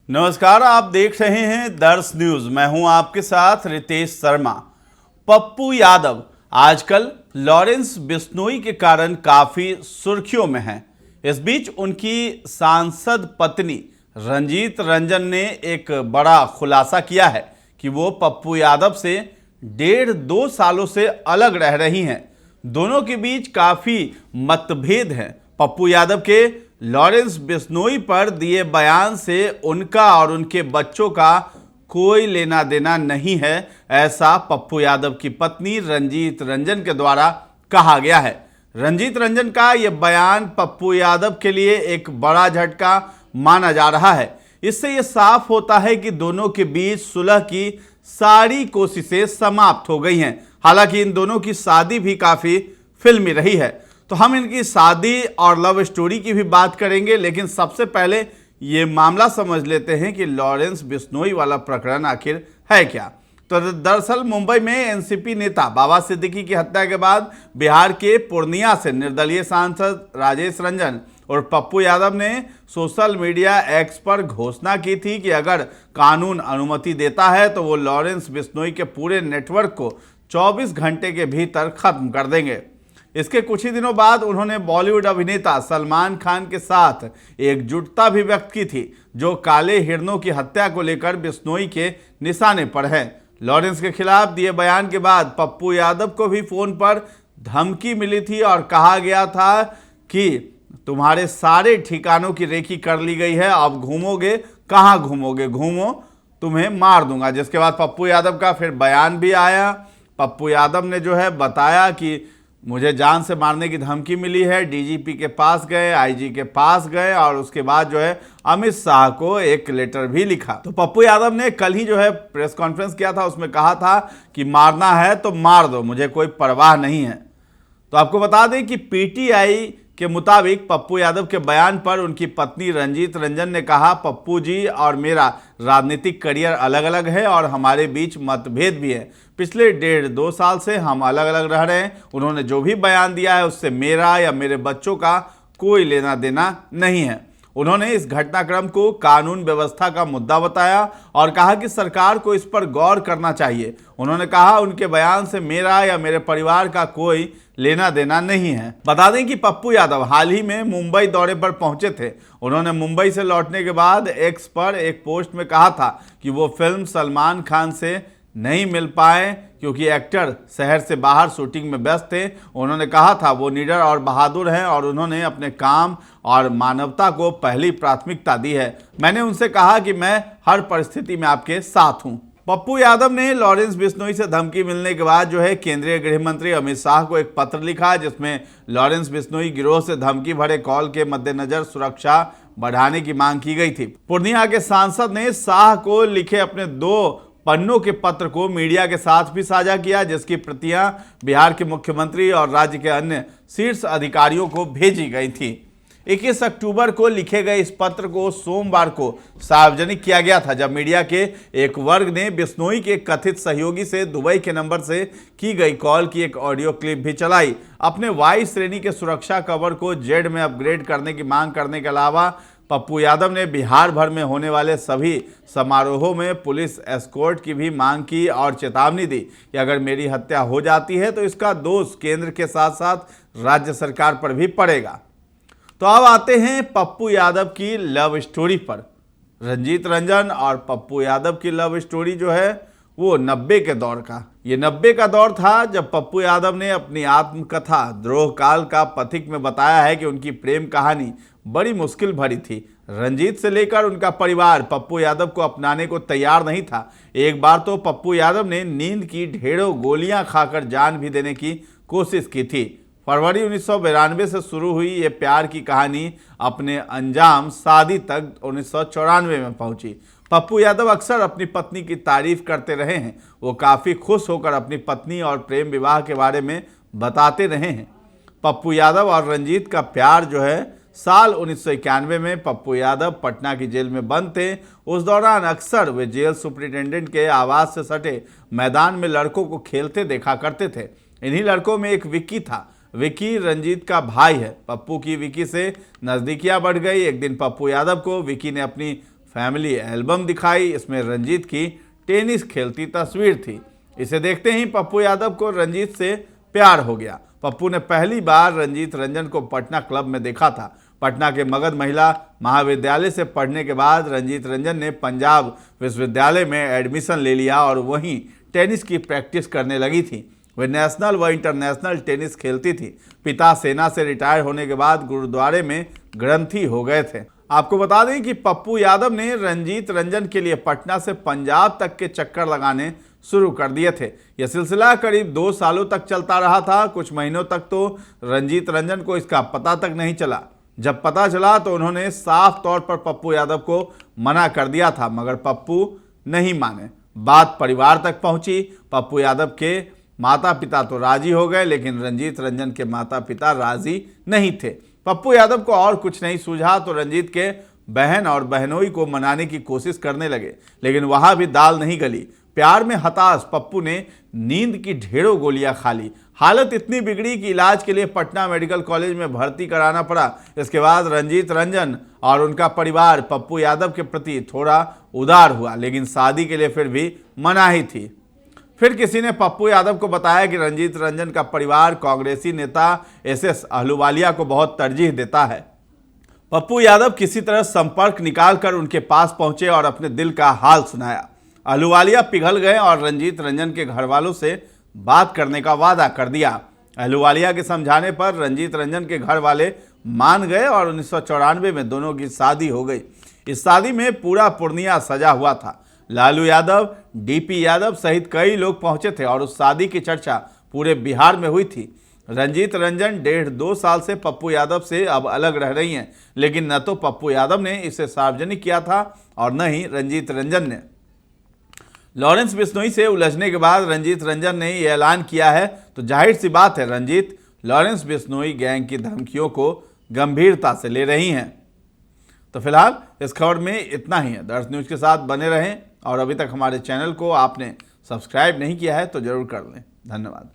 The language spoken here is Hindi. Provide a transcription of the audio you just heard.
नमस्कार, आप देख रहे हैं दर्श न्यूज। मैं हूं आपके साथ रितेश शर्मा। पप्पू यादव आजकल लॉरेंस बिश्नोई के कारण काफी सुर्खियों में हैं। इस बीच उनकी सांसद पत्नी रंजीत रंजन ने एक बड़ा खुलासा किया है कि वो पप्पू यादव से 1.5-2 सालों से अलग रह रही हैं। दोनों के बीच काफी मतभेद हैं। पप्पू यादव के लॉरेंस बिश्नोई पर दिए बयान से उनका और उनके बच्चों का कोई लेना देना नहीं है, ऐसा पप्पू यादव की पत्नी रंजीत रंजन के द्वारा कहा गया है। रंजीत रंजन का यह बयान पप्पू यादव के लिए एक बड़ा झटका माना जा रहा है। इससे यह साफ होता है कि दोनों के बीच सुलह की सारी कोशिशें समाप्त हो गई हैं। हालांकि इन दोनों की शादी भी काफी फिल्मी रही है, तो हम इनकी शादी और लव स्टोरी की भी बात करेंगे। लेकिन सबसे पहले ये मामला समझ लेते हैं कि लॉरेंस बिश्नोई वाला प्रकरण आखिर है क्या। तो दरअसल मुंबई में एनसीपी नेता बाबा सिद्दीकी की हत्या के बाद बिहार के पूर्णिया से निर्दलीय सांसद राजेश रंजन और पप्पू यादव ने सोशल मीडिया एक्स पर घोषणा की थी कि अगर कानून अनुमति देता है तो वो लॉरेंस बिश्नोई के पूरे नेटवर्क को 24 घंटे के भीतर खत्म कर देंगे। इसके कुछ ही दिनों बाद उन्होंने बॉलीवुड अभिनेता सलमान खान के साथ एकजुटता भी व्यक्त की थी, जो काले हिरणों की हत्या को लेकर बिश्नोई के निशाने पर है। लॉरेंस के खिलाफ दिए बयान के बाद पप्पू यादव को भी फोन पर धमकी मिली थी और कहा गया था कि तुम्हारे सारे ठिकानों की रेकी कर ली गई है, अब घूमोगे कहाँ घूमोगे, घूमो तुम्हें मार दूंगा। जिसके बाद पप्पू यादव का फिर बयान भी आया। पप्पू यादव ने जो है बताया कि मुझे जान से मारने की धमकी मिली है, डीजीपी के पास गए, आईजी के पास गए और उसके बाद जो है अमित शाह को एक लेटर भी लिखा। तो पप्पू यादव ने कल ही जो है प्रेस कॉन्फ्रेंस किया था, उसमें कहा था कि मारना है तो मार दो, मुझे कोई परवाह नहीं है। तो आपको बता दें कि पीटीआई के मुताबिक पप्पू यादव के बयान पर उनकी पत्नी रंजीत रंजन ने कहा, पप्पू जी और मेरा राजनीतिक करियर अलग अलग है और हमारे बीच मतभेद भी है। पिछले 1.5-2 साल से हम अलग अलग रह रहे हैं। उन्होंने जो भी बयान दिया है उससे मेरा या मेरे बच्चों का कोई लेना देना नहीं है। उन्होंने इस घटनाक्रम को कानून व्यवस्था का मुद्दा बताया और कहा कि सरकार को इस पर गौर करना चाहिए। उन्होंने कहा उनके बयान से मेरा या मेरे परिवार का कोई लेना देना नहीं है। बता दें कि पप्पू यादव हाल ही में मुंबई दौरे पर पहुंचे थे। उन्होंने मुंबई से लौटने के बाद एक्स पर एक पोस्ट में कहा था कि वो फिल्म सलमान खान से नहीं मिल पाए क्योंकि एक्टर शहर से बाहर शूटिंग में व्यस्त थे। उन्होंने कहा था वो निडर और बहादुर हैं और उन्होंने अपने काम और मानवता को पहली प्राथमिकता दी है। मैंने उनसे कहा कि मैं हर परिस्थिति में आपके साथ हूं। पप्पू यादव ने लॉरेंस बिश्नोई से धमकी मिलने के बाद जो है केंद्रीय गृह मंत्री अमित शाह को एक पत्र लिखा, जिसमें लॉरेंस बिश्नोई गिरोह से धमकी भरे कॉल के मद्देनजर सुरक्षा बढ़ाने की मांग की गई थी। पूर्णिया के सांसद ने शाह को लिखे अपने 2 पन्नों के पत्र को मीडिया के साथ भी साझा किया, जिसकी प्रतियां बिहार के मुख्यमंत्री और राज्य के अन्य शीर्ष अधिकारियों को भेजी गई थी। 21 अक्टूबर को लिखे गए इस पत्र को सोमवार को सार्वजनिक किया गया था, जब मीडिया के एक वर्ग ने बिश्नोई के कथित सहयोगी से दुबई के नंबर से की गई कॉल की एक ऑडियो क्लिप भी चलाई। अपने वाई श्रेणी के सुरक्षा कवर को जेड में अपग्रेड करने की मांग करने के अलावा पप्पू यादव ने बिहार भर में होने वाले सभी समारोहों में पुलिस एस्कॉर्ट की भी मांग की और चेतावनी दी कि अगर मेरी हत्या हो जाती है तो इसका दोष केंद्र के साथ साथ राज्य सरकार पर भी पड़ेगा। तो अब आते हैं पप्पू यादव की लव स्टोरी पर। रंजीत रंजन और पप्पू यादव की लव स्टोरी जो है वो 90 के दौर का। ये 90 का दौर था जब पप्पू यादव ने अपनी आत्मकथा द्रोह काल का पथिक में बताया है कि उनकी प्रेम कहानी बड़ी मुश्किल भरी थी। रंजीत से लेकर उनका परिवार पप्पू यादव को अपनाने को तैयार नहीं था। एक बार तो पप्पू यादव ने नींद की ढेरों गोलियां खाकर जान भी देने की कोशिश की थी। फरवरी 1992 से शुरू हुई ये प्यार की कहानी अपने अंजाम शादी तक 1994 में पहुंची। पप्पू यादव अक्सर अपनी पत्नी की तारीफ करते रहे हैं। वो काफ़ी खुश होकर अपनी पत्नी और प्रेम विवाह के बारे में बताते रहे हैं। पप्पू यादव और रंजीत का प्यार जो है साल 1991 में पप्पू यादव पटना की जेल में बंद थे। उस दौरान अक्सर वे जेल सुपरिटेंडेंट के आवास से सटे मैदान में लड़कों को खेलते देखा करते थे। इन्हीं लड़कों में एक विक्की था। विक्की रंजीत का भाई है। पप्पू की विक्की से नज़दीकियां बढ़ गई। एक दिन पप्पू यादव को विक्की ने अपनी फैमिली एल्बम दिखाई। इसमें रंजीत की टेनिस खेलती तस्वीर थी। इसे देखते ही पप्पू यादव को रंजीत से प्यार हो गया। पप्पू ने पहली बार रंजीत रंजन को पटना क्लब में देखा था। पटना के मगध महिला महाविद्यालय से पढ़ने के बाद रंजीत रंजन ने पंजाब विश्वविद्यालय में एडमिशन ले लिया और वहीं टेनिस की प्रैक्टिस करने लगी थी। वे नेशनल व इंटरनेशनल टेनिस खेलती थी। पिता सेना से रिटायर होने के बाद गुरुद्वारे में ग्रंथी हो गए थे। आपको बता दें कि पप्पू यादव ने रंजीत रंजन के लिए पटना से पंजाब तक के चक्कर लगाने शुरू कर दिए थे। यह सिलसिला करीब 2 सालों तक चलता रहा था। कुछ महीनों तक तो रंजीत रंजन को इसका पता तक नहीं चला। जब पता चला तो उन्होंने साफ तौर पर पप्पू यादव को मना कर दिया था, मगर पप्पू नहीं माने। बात परिवार तक पहुंची। पप्पू यादव के माता पिता तो राजी हो गए, लेकिन रंजीत रंजन के माता पिता राजी नहीं थे। पप्पू यादव को और कुछ नहीं सूझा तो रंजीत के बहन और बहनोई को मनाने की कोशिश करने लगे, लेकिन वहां भी दाल नहीं गली। प्यार में हताश पप्पू ने नींद की ढेरों गोलियां खा ली। हालत इतनी बिगड़ी कि इलाज के लिए पटना मेडिकल कॉलेज में भर्ती कराना पड़ा। इसके बाद रंजीत रंजन और उनका परिवार पप्पू यादव के प्रति थोड़ा उदार हुआ, लेकिन शादी के लिए फिर भी मनाही थी। फिर किसी ने पप्पू यादव को बताया कि रंजीत रंजन का परिवार कांग्रेसी नेता एसएस अहलूवालिया को बहुत तरजीह देता है। पप्पू यादव किसी तरह संपर्क निकालकर उनके पास पहुंचे और अपने दिल का हाल सुनाया। अहलूवालिया पिघल गए और रंजीत रंजन के घर वालों से बात करने का वादा कर दिया। अहलूवालिया के समझाने पर रंजीत रंजन के घर वाले मान गए और 1994 में दोनों की शादी हो गई। इस शादी में पूरा पूर्णिया सजा हुआ था। लालू यादव, डीपी यादव सहित कई लोग पहुंचे थे और उस शादी की चर्चा पूरे बिहार में हुई थी। रंजीत रंजन 1.5-2 साल से पप्पू यादव से अब अलग रह रही हैं, लेकिन न तो पप्पू यादव ने इसे सार्वजनिक किया था और न ही रंजीत रंजन ने। लॉरेंस बिश्नोई से उलझने के बाद रंजीत रंजन ने यह ऐलान किया है, तो जाहिर सी बात है रंजीत लॉरेंस बिश्नोई गैंग की धमकियों को गंभीरता से ले रही हैं। तो फिलहाल इस खबर में इतना ही है। दर्श न्यूज के साथ बने रहें और अभी तक हमारे चैनल को आपने सब्सक्राइब नहीं किया है तो जरूर कर लें। धन्यवाद।